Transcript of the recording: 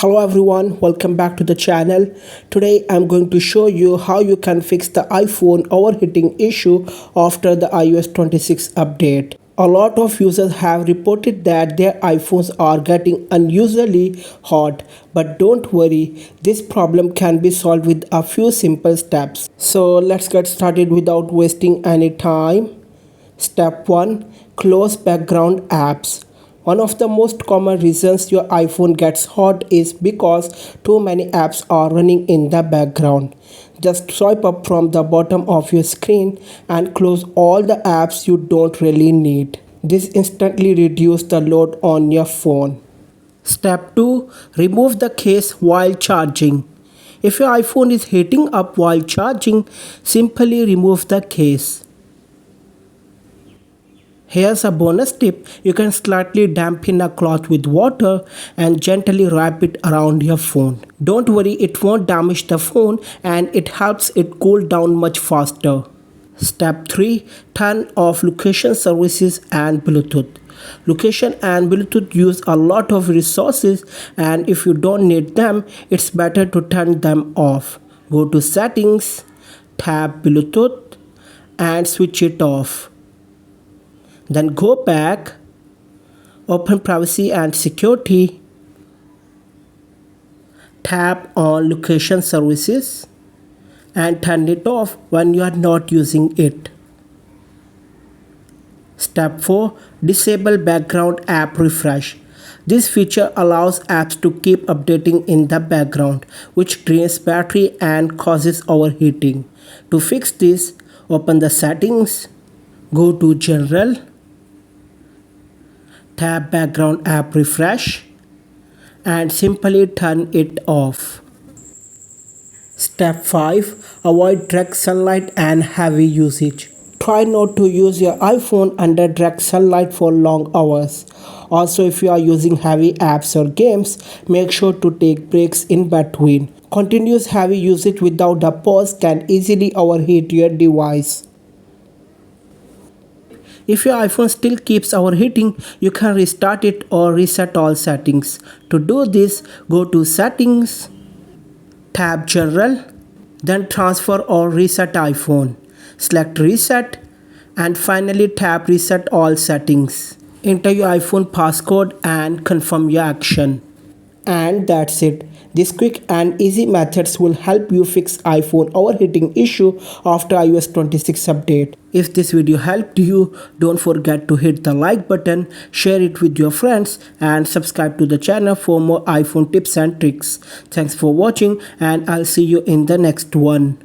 Hello everyone, welcome back to the channel. Today I'm going to show you how you can fix the iPhone overheating issue after the iOS 26 update. A lot of users have reported that their iPhones are getting unusually hot, but don't worry, this problem can be solved with a few simple steps. So let's get started without wasting any time. Step 1. Close background apps. One of the most common reasons your iPhone gets hot is because too many apps are running in the background. Just swipe up from the bottom of your screen and close all the apps you don't really need. This instantly reduces the load on your phone. Step 2. Remove the case while charging. If your iPhone is heating up while charging, simply remove the case. Here's a bonus tip. You can slightly dampen a cloth with water and gently wrap it around your phone. Don't worry, it won't damage the phone and it helps it cool down much faster. Step 3. Turn off location services and Bluetooth. Location and Bluetooth use a lot of resources, and if you don't need them, it's better to turn them off. Go to Settings, tap Bluetooth and switch it off. Then go back, open Privacy and Security, tap on Location Services and turn it off when you are not using it. Step 4. Disable Background App Refresh. This feature allows apps to keep updating in the background, which drains battery and causes overheating. To fix this, open the Settings, go to General, tap Background App Refresh and simply turn it off. Step 5. Avoid direct sunlight and heavy usage. Try not to use your iPhone under direct sunlight for long hours. Also, if you are using heavy apps or games, make sure to take breaks in between. Continuous heavy usage without a pause can easily overheat your device. If your iPhone still keeps overheating, you can restart it or reset all settings. To do this, go to Settings, tap General, then Transfer or Reset iPhone. Select Reset and finally tap Reset all settings. Enter your iPhone passcode and confirm your action. And that's it. These quick and easy methods will help you fix iPhone overheating issue after iOS 26 update. If this video helped you, don't forget to hit the like button, share it with your friends and subscribe to the channel for more iPhone tips and tricks. Thanks for watching and I'll see you in the next one.